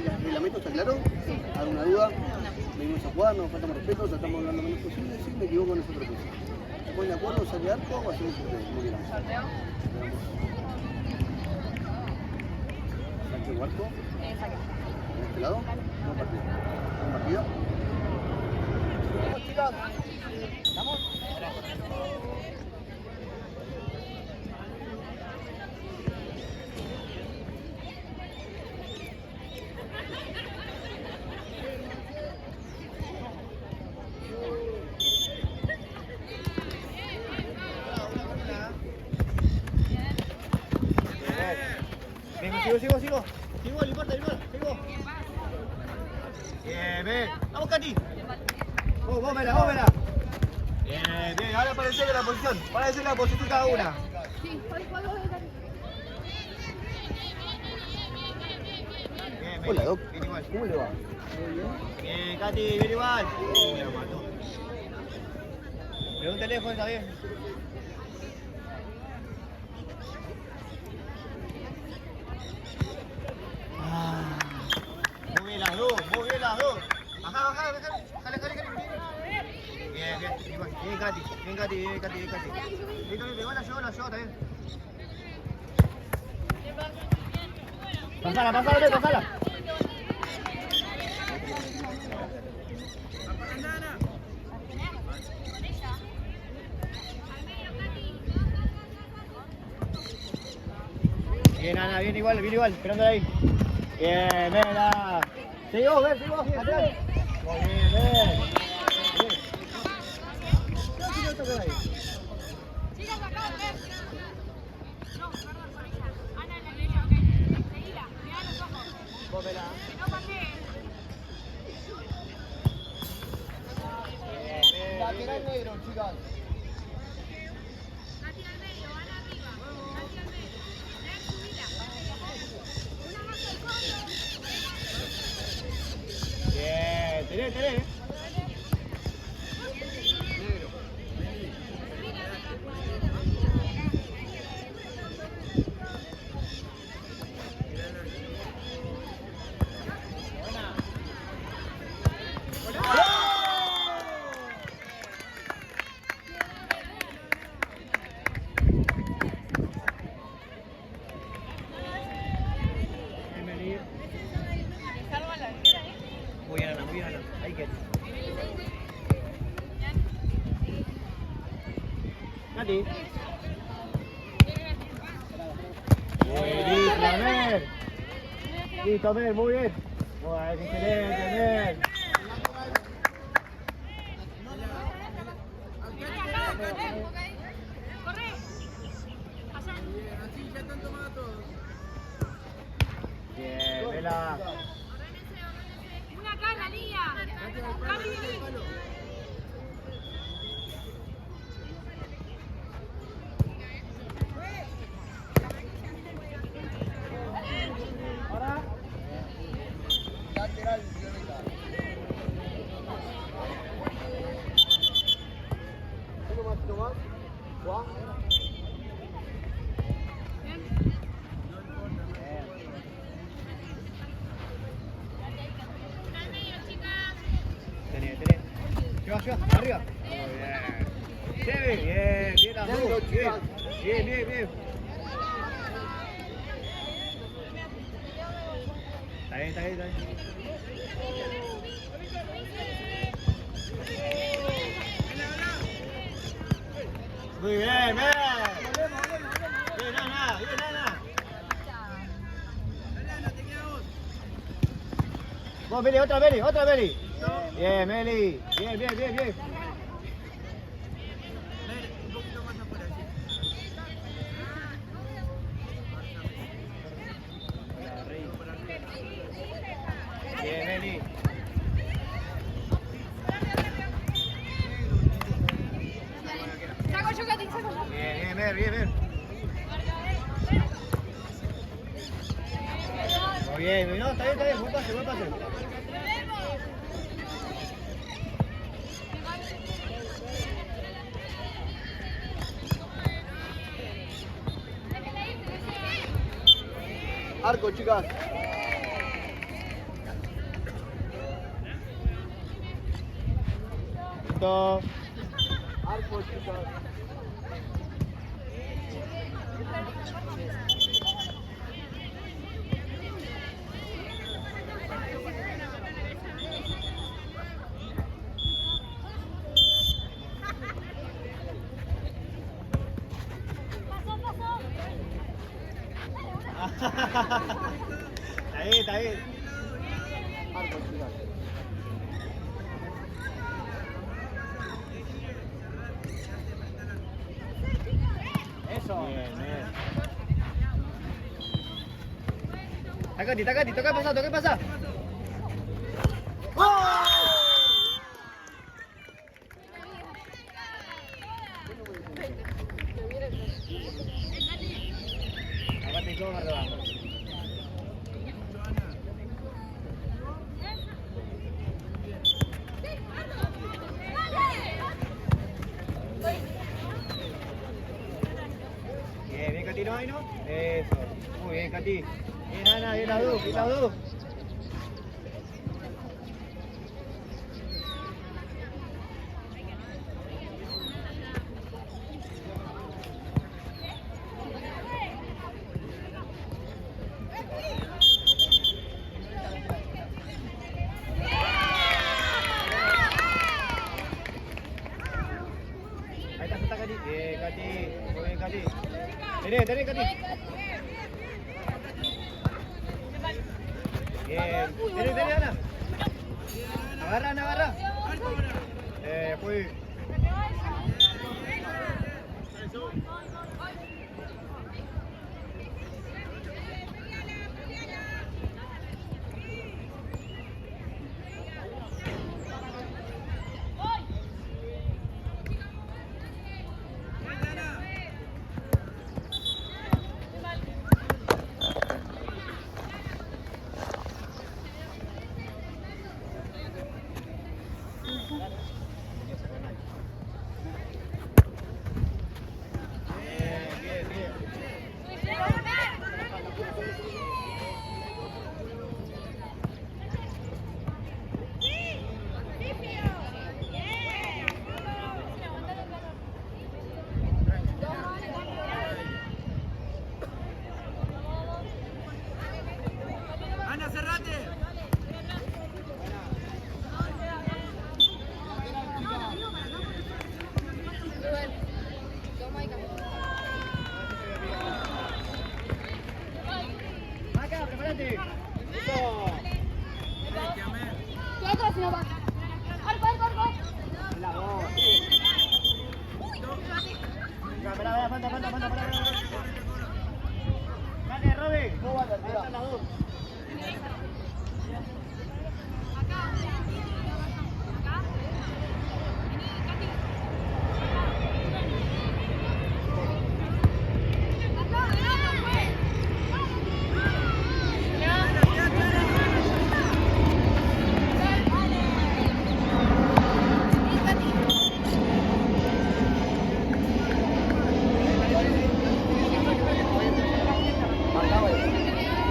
¿El reglamento está claro? ¿Alguna duda? Venimos a jugar, nos faltamos respeto, tratamos de hablar lo menos posible. Si me equivoco, no es otra cosa. ¿Se ponen de acuerdo? ¿Sale arco o hacemos un sorteo? Como quieran. ¿Saque o arco? ¿En este lado? No partido. ¿Un partido? ¿Vamos, chicas? ¿Estamos? Sigo. Sigo, no importa, sigo. Bien. Vamos, Katy. Vos, Mela. Bien, ahora aparece la posición. Aparece la posición cada una. Sí, voy, Bien. Hola, Doc. Bien igual. ¿Cómo le va? Bien, Katy, bien igual. Me lo mató. Pero un teléfono está bien. Muy bien las dos. Bajá. Jale. Bien, Katy. Listo, la llevo también. Pasala. Bien, Ana, bien igual, esperándola ahí. Bien, Mela. Seguí vos, atrás. Muy bien. chicas, acá, No, perdón, por ella. Ana en la derecha, ok. Seguila, mirá los ojos. Vos, Mela. Que no pateen. Lateral negro, chicas. Katy al medio, Ana arriba. Katy al medio. Subila. Una más al fondo. Bien, tenés. Muy bien, Ana. Ahí queda. Katy. Listo, Mel, muy bien. Bueno, excelente, Mel. Corre. Allá. Bien, Mela. Una acá en la línea. Cami, vení. Lateral, Violeta. Uno más. Juan. Tenés. Lleva, arriba. Muy bien. Bien, las dos. Bien. Está bien. Muy bien, Bien, Ana. Vos, Meli, otra Meli. Bien, Meli. Bien. Bien, Meli. Saco yo, Katy, saco yo. Bien. Muy bien, no, está bien, buen pase. Arco, chicas. Punto. Arco, chicos. Está bien. Arco, chicos. Eso. Bien. Tacati, toca pasar. ¡Gol! Aparte, ¿cómo me robamos? Bien, Cati, ¿no hay, no? Eso. Muy bien, Cati. Bien, Ana, bien las dos. Ahí está Cati. Bien, Cati. Muy bien, Cati. Tenés, Cati. Bien. Tenés, Ana. Agarra. Fui. Maca, prepárate. Eso. Quieto, si no va. Arco. La voz. Espera, falta. Dale, Robin. No va a terminar. Faltan las dos.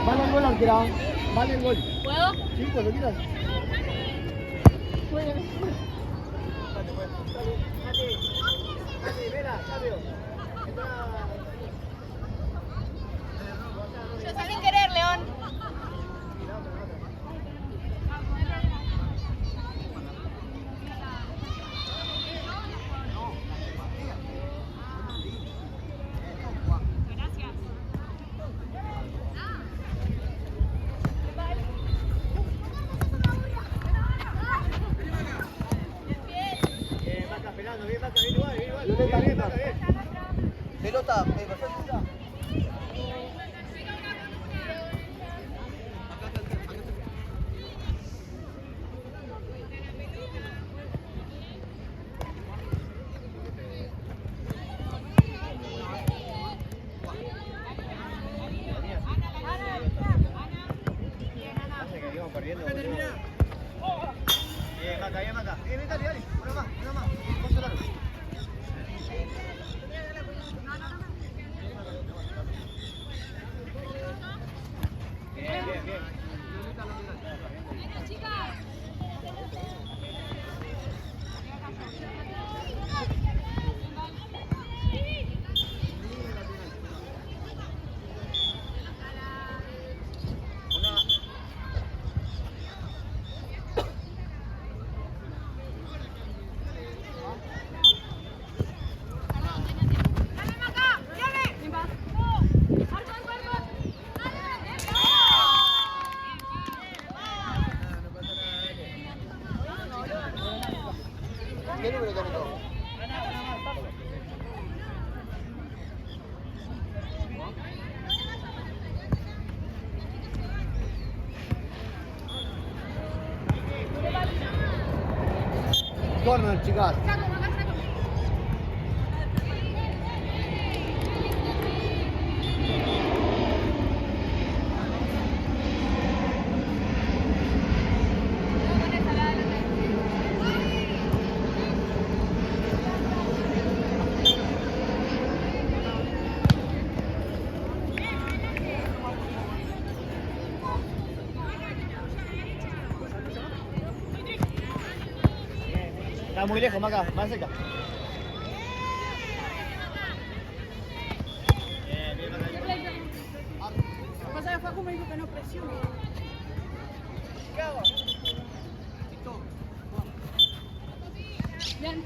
Vale el gol, arquera. Vale el gol. ¿Puedo? Sí, cuando quieras. Bueno. Dale, Vera, cambio. Yo salí sin querer, León. Bien, Maca, bien igual. Bien, Maca, bien. Pelota, ¿me pasás esa? Hace que íbamos perdiendo. Bien, Maca. Bien, dale. Una más. Vamos a largo. Bien. Chicas. lo tenés todo. Corner, chicas. Está muy lejos, Maca, más cerca. Pasa que Facu me dijo que no presione. Bien.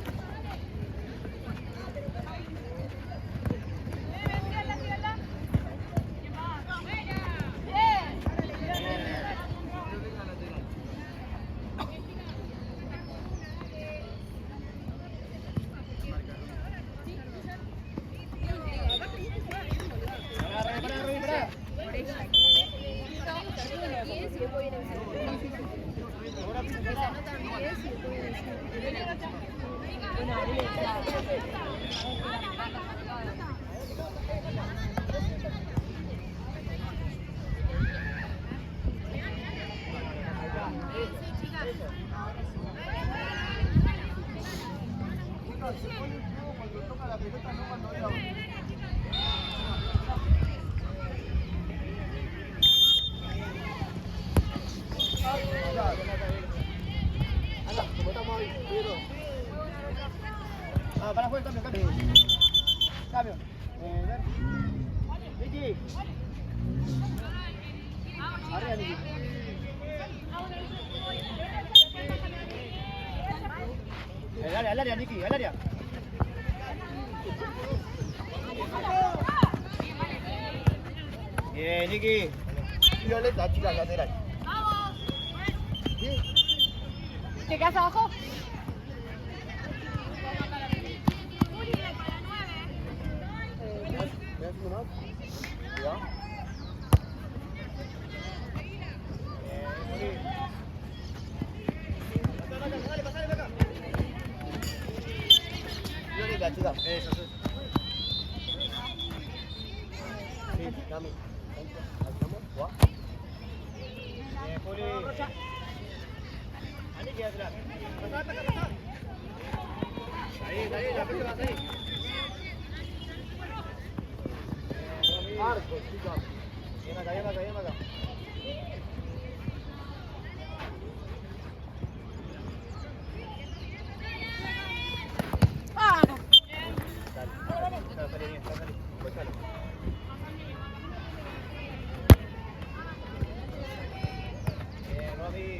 Cuando toca la pelota, no cuando vea. Anda, como estamos ahí, cuidado. Ah, para afuera, cambio. Cambio. Niki. Arriba, Niki. Al área, Niki, al área. Bien, Niki. Violeta, chicas, lateral. ¿Te quedas abajo? ¿Me das uno más? Cuidado. Pasale, acá. Violeta, chicas. Eso. Sí, dame. ¿Estamos? ¿Guau? Bien, Juli. Ahí queda atrás. Pasá. Ahí, la próxima va ahí. Marcos, chicas. Bien acá. ¡Vamos! Dale, bien. Déjalo. Bien, Romy.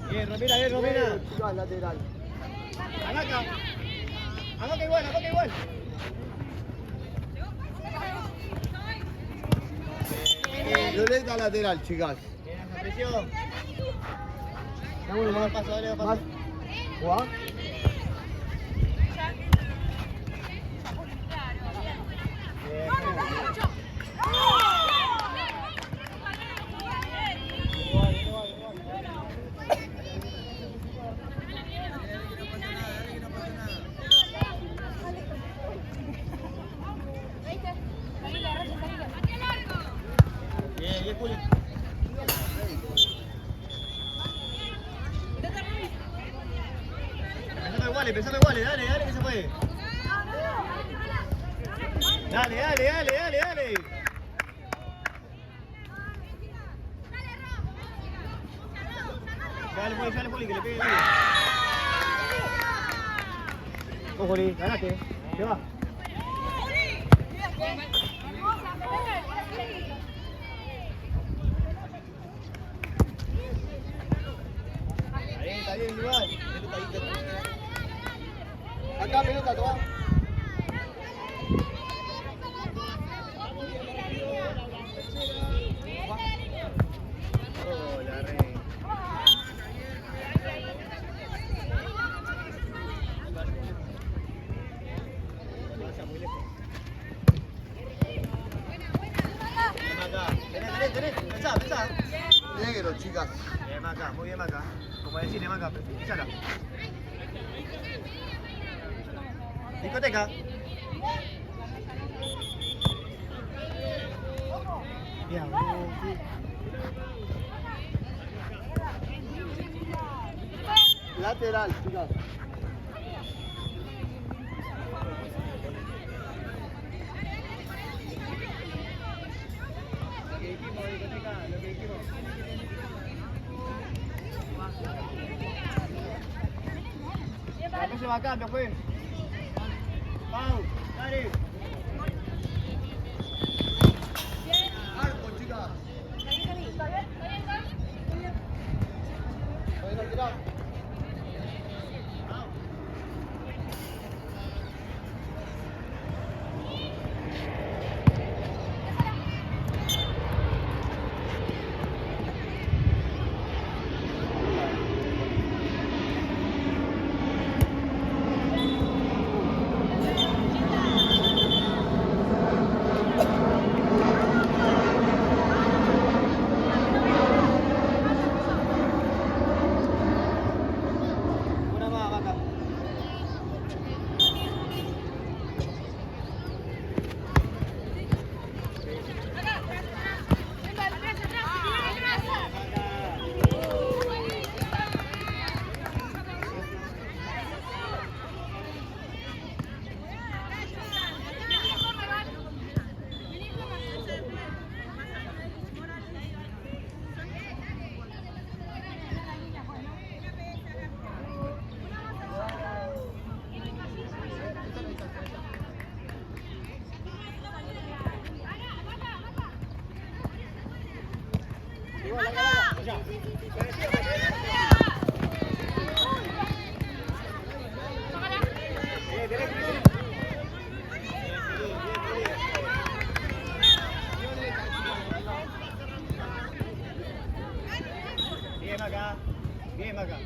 Bien, Romina. Chicas, lateral. Acá igual. Violeta, lateral, chicas. Bien, esa presión. Dame uno más. Paso. Más. ¿Guau? Bien, Juli. iguales, pensame iguales, dale que se puede. Dale. Dale, Juli, que le pegue el día. Vos, Juli, ganaste. ¿Qué va? Está bien, igual. Acá, pelota, toma. Hola, Rey. Pasa muy lejos. Tenés. Pensá. Negro, chicas. Bien, Maca, muy bien, Maca. Como decirle, Maca, pisala. Discoteca. Bien, Lateral, chicas. Lo que dijimos, discoteca, lo que dijimos. La próxima acá, me fue. Pau, dale. Arco, chicas. Bueno, tirá. Una más, Maca. Bien, Maca.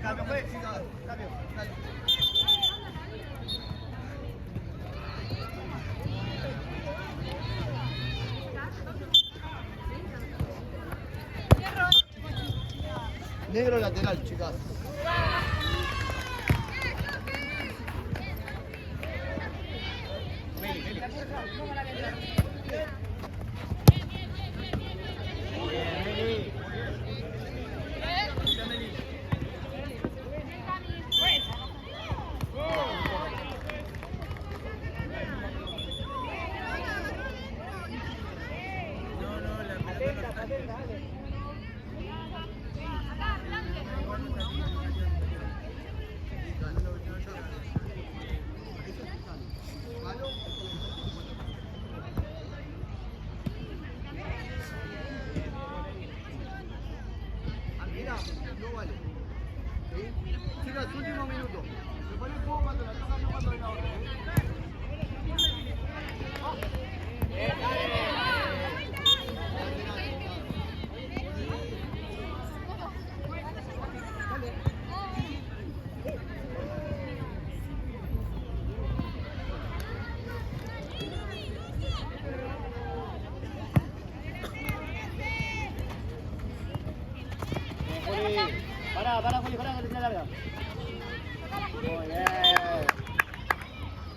Cambio, pues. Cambio. Negro lateral, chicas. No vale. ¿Sí? Chicas, último minuto. Se pone el juego cuando la toca, no cuando venga ahora. Pará, Juli, que te tira larga. Muy bien.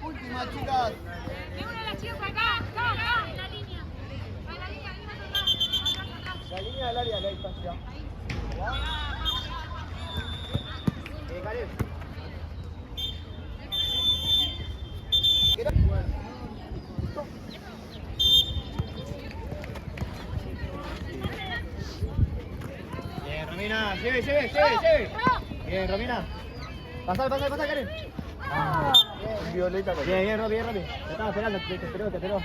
Última, chicas. Es una de las chicas acá, acá, en la línea. En la línea, acá. La línea del área, la distancia. Karen. Bien, Romina. Lleve. Bien, Romina. Pasá, Karen. Violeta. Bien, Robi. Te estaba esperando, te esperó.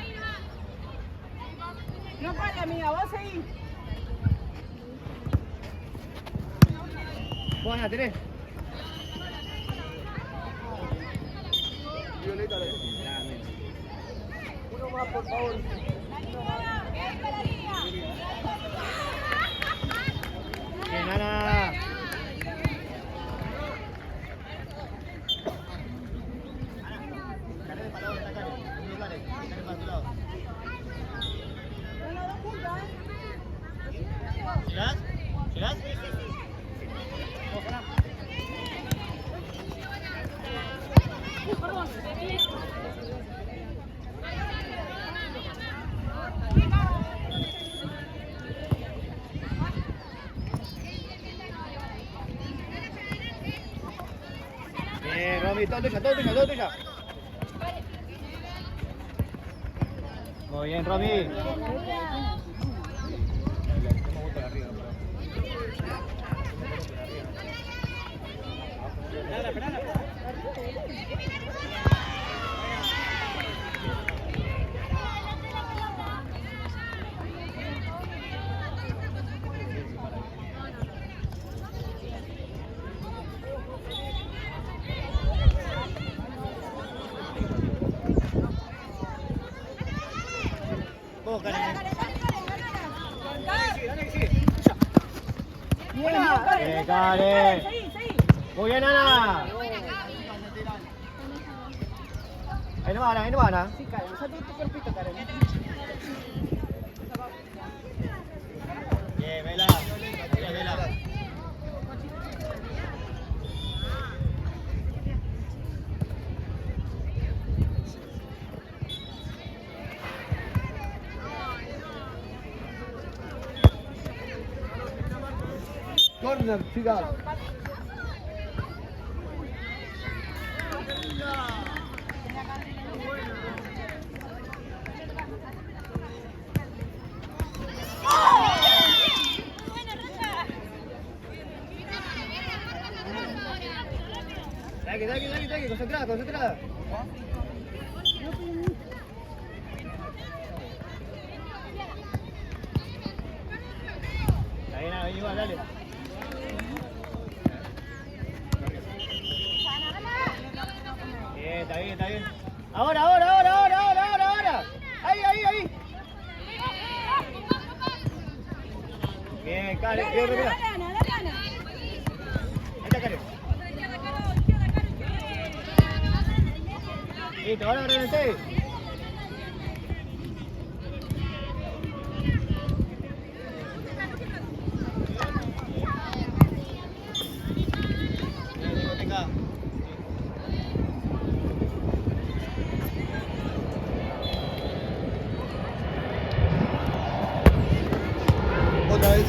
No para, amiga, vos seguís. Buena, tenés. Violeta. Uno más, por favor. Bien, Ana. ¿Llegás? Bien, Romy, todo tuya. Muy bien, Romy. Vos, Karen. Bien, Karen. Muy bien, Ana. Ahí no van, Ana. Sí, Karen, usa tu cuerpito, Karen. Bien, Vela. Corner, chicas. Dale, concentrada. Ahí, igual, dale. Bien, está bien. Ahora. Ahí. Bien, Karen, bien, Romina. Dale, Ana. Ahí está Karen. Listo, ahora reventé. Otra vez.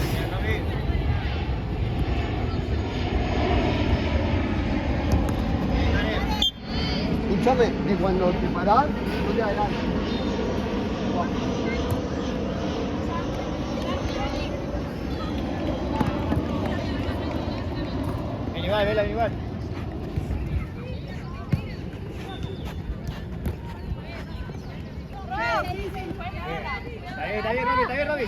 Escúchame, que cuando te parás, no te adelantes. Vela igual. Está bien, Roby.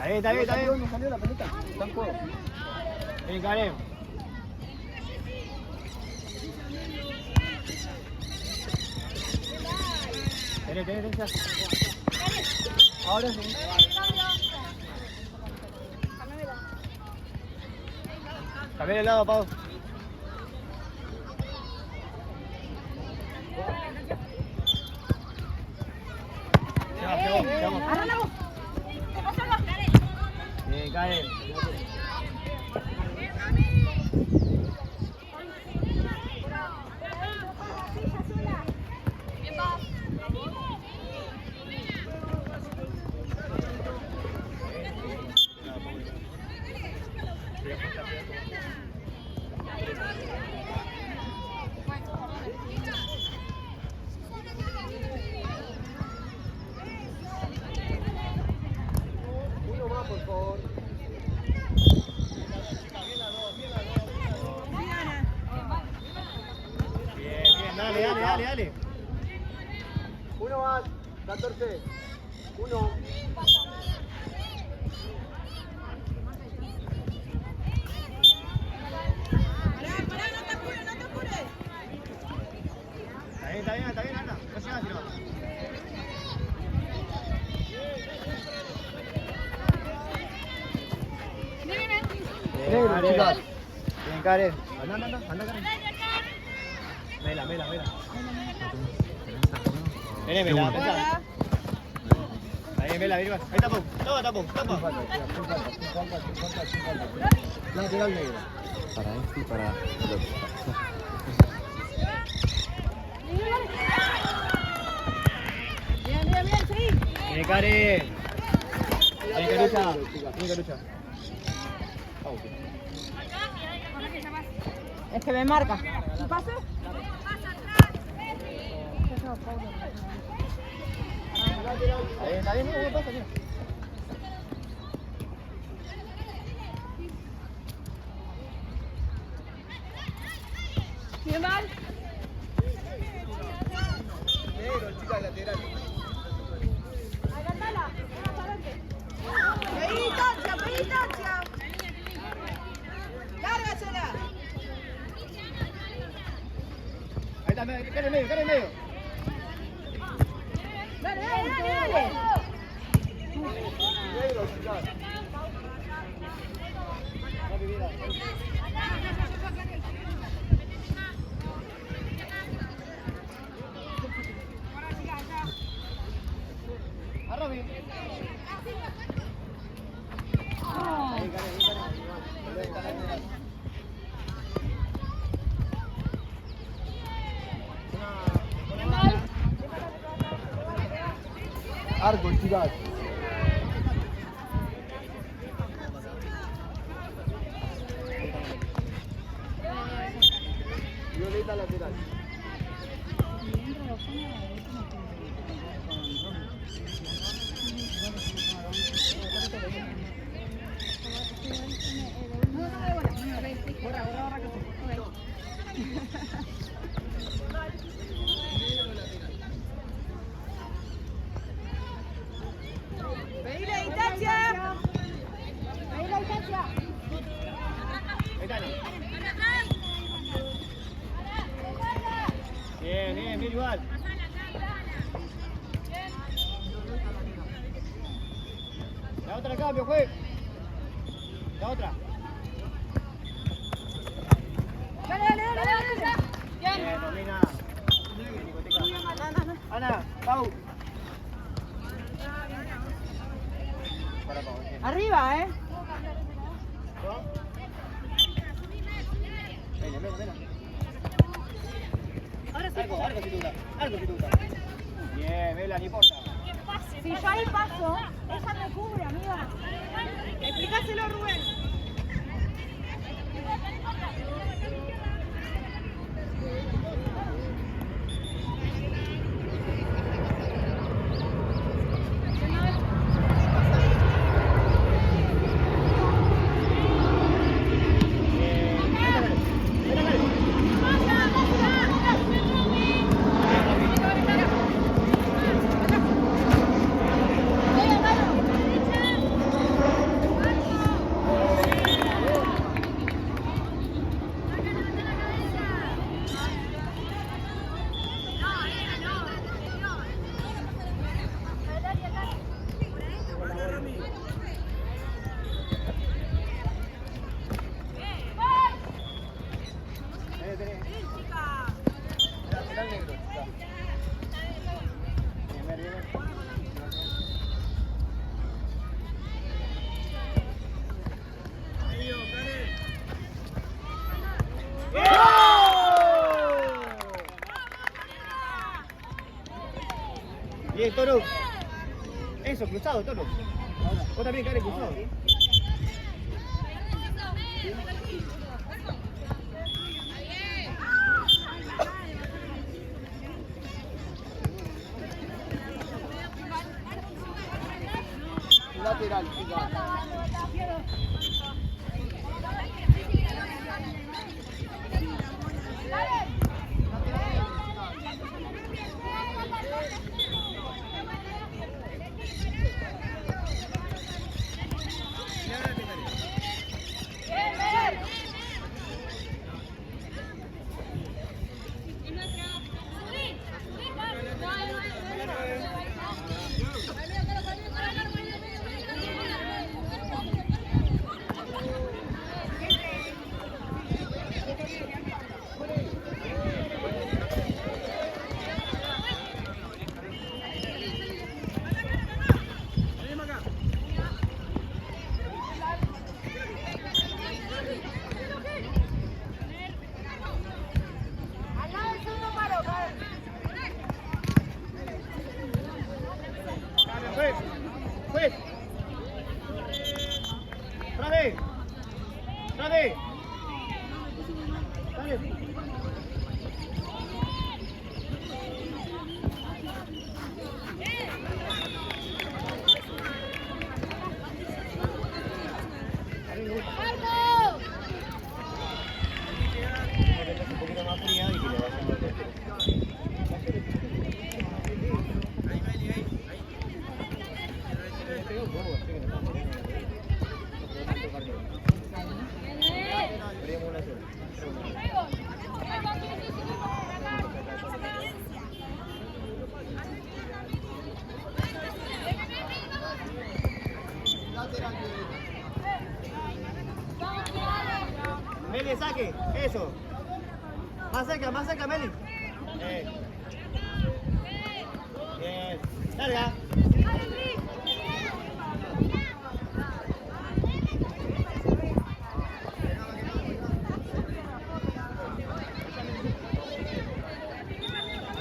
Está bien. No salió la pelota. Está en juego. Bien, Karen. Tenés ya. Ahora sí. Cambiar el lado, Pau. Llegamos. Bien, Karen. Dale, dale. Uno más, 14. Uno. Pará, no te apures, no te apures. Está bien, anda. No se hagas, no. Negro, chicas. Bien, Karen. Anda, Karen. Mela. Vení, Mela, pensá. Ahí, Mela, ahí tapó. Tapa. Lateral negro. Para este y para el otro. Bien, seguí. Viene Karen. Viene Carucha. Es que me marca. ¿Qué pasa? Está bien, no pasa, mira. Bien mal. Negro, chicas, lateral. Agarrala. Más adelante. Pedí distancia. Lárgasela. Ahí está, Karen en medio. Dale. Negro, chicas. A Robin. Arco, chicas. Violeta lateral. Pedí la distancia. Bien, igual. La otra cambio, juez. La otra. Dale. Bien, domina. Ana, Pau. Para Pau. Arriba, Ven. Ahora sí. Algo si tú usas. Bien, Vela, ni importa. Si yo ahí paso, ella me cubre, amiga. Explícaselo, Rubén. Bien, Toro. Eso, cruzado, Toro. Vos también, Karen, cruzado. Lateral, chicas. Juez. Juez. Dale. Dale. Dale. Un poquito más fría y que le vaya a meter. Meli, saque, eso. Más cerca, Meli. Bien. Larga.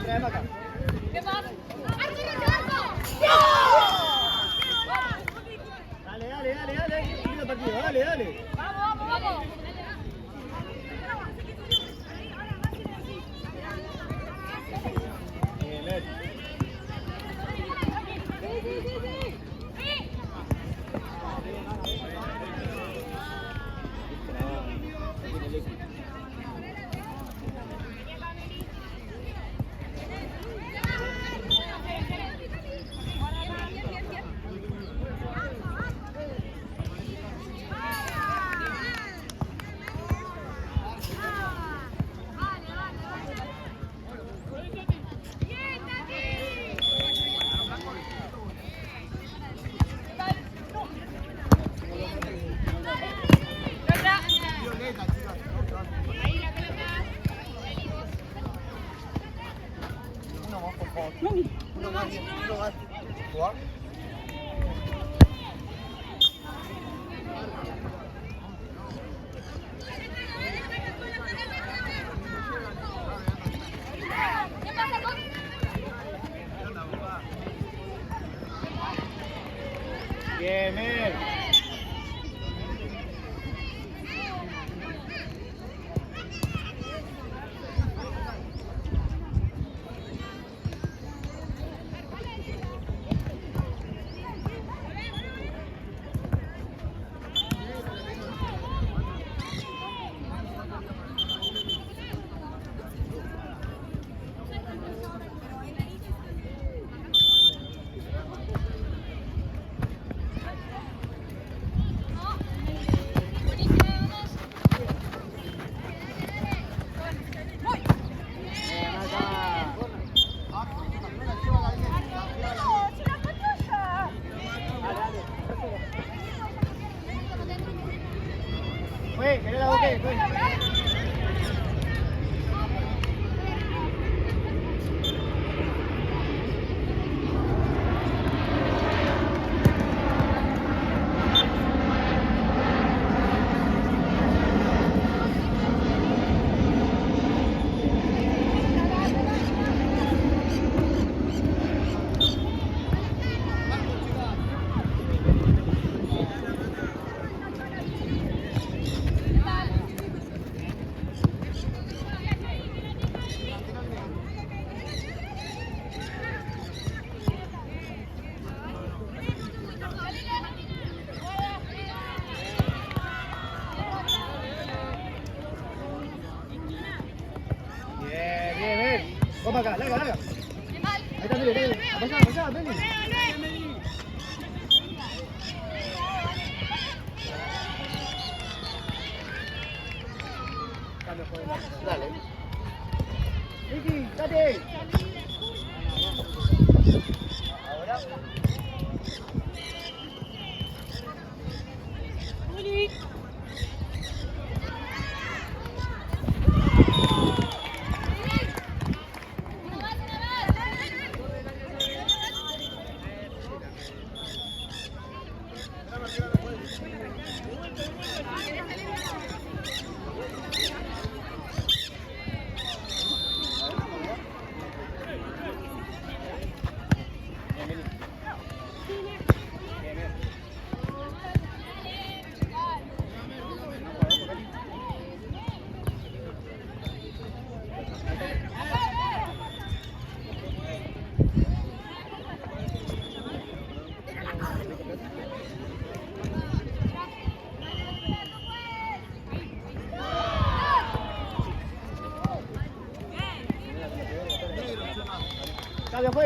Trae para acá. Dale. Sigue el partido, dale. Vamos. Bien, Meli. Uno más. ¿Jugar? Bien, Mel. Fue, que la boqué, fue.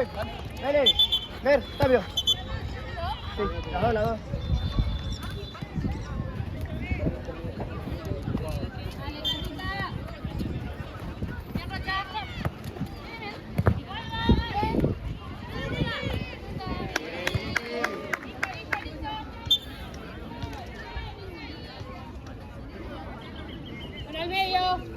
fue. Dale. Ver, cambio. Sí, las dos. Con el medio.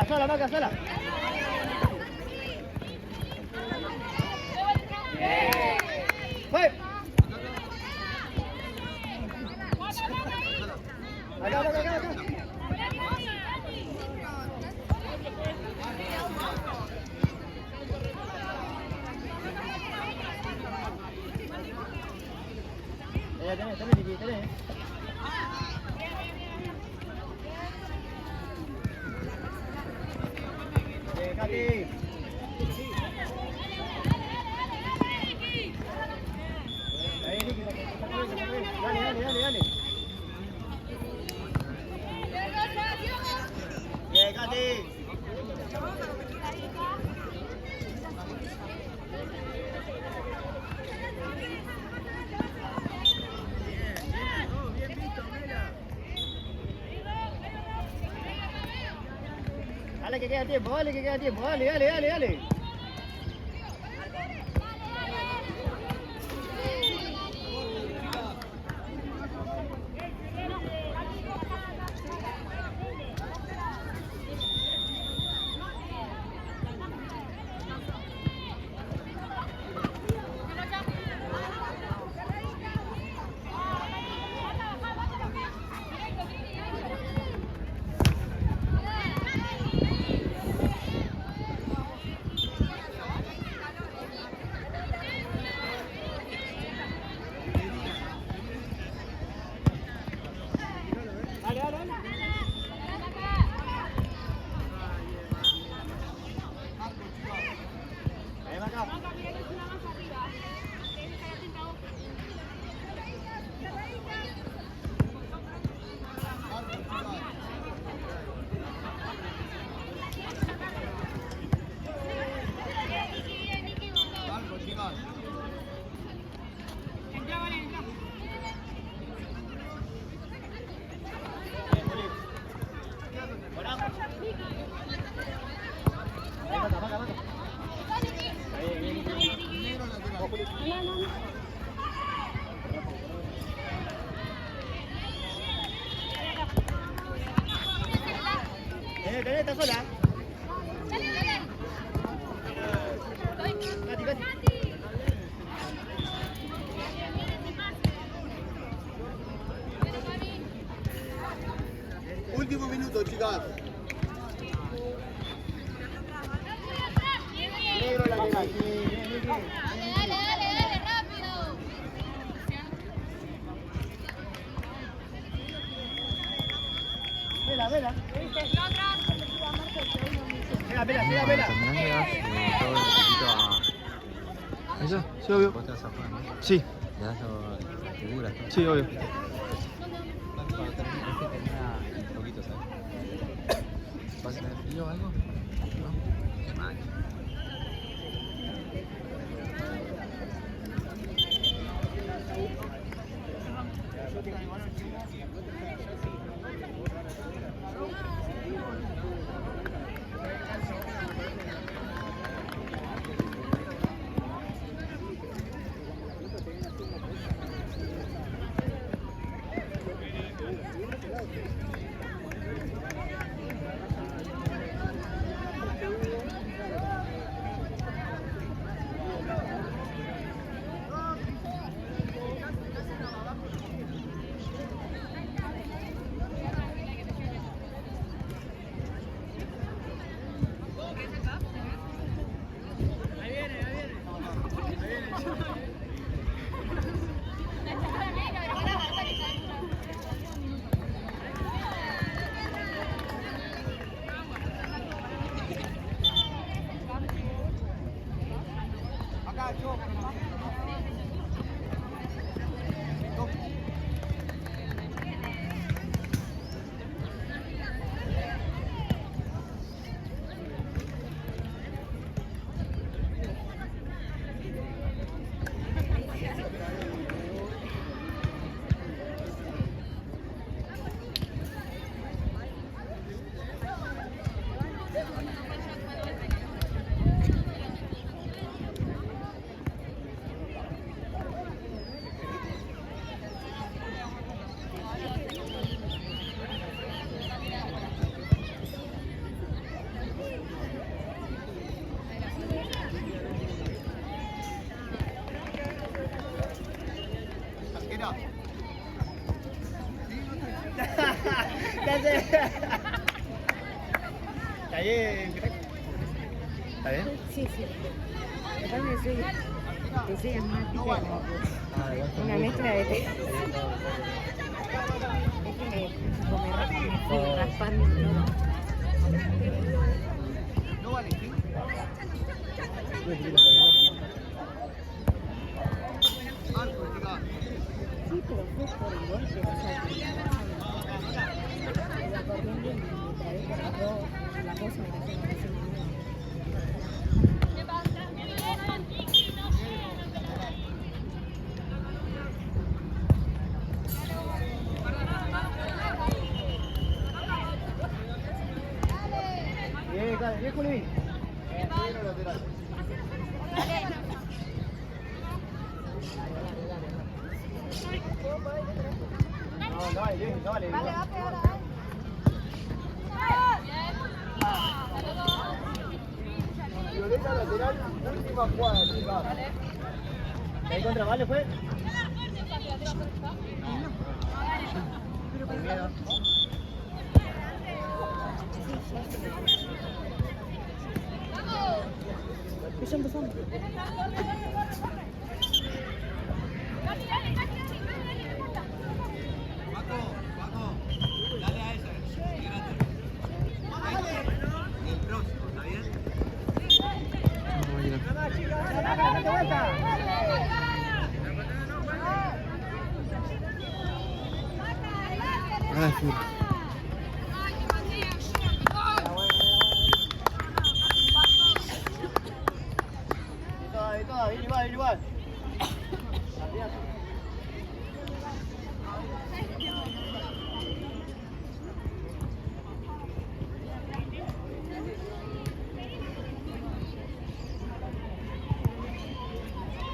Sola, Maca, sola. ¡Fue! Acá. Tenés. Katy. Ahí, Niki, dale. Bien, Katy. Dale que queda tiempo, dale. Está sola. Katy. Último minuto, chicas. Negro lateral. Dale, rápido. Vela. Vela. Terminás, le das todo el poquito a... ¿Eso? Sí, obvio. Vos te vas a jugar, ¿no? Sí, Le das las figuras. todo. sí, obvio. Cuando termina, es que termina un poquito, ¿sabes? ¿Vas a tener frío o algo? ¿No? Qué mal. ¿Está bien? ¿Está bien? Sí, sí. Aparte soy asmática, Ah, igual son una muchos. mezcla de té. Es que me fui raspando y todo. Sí, pero fue por el golpe, o sea, que la corriente me trae por las dos, la cosa me cayó en el Bien, dale, bien, Juli. No, dale, bien, dale. Vale, va a pegar a Violeta lateral, última jugada, chicas. ¿Ahí contra Vale fue? Con miedo. Ya empezamos. Ah, sí. De todas, bien igual, bien igual.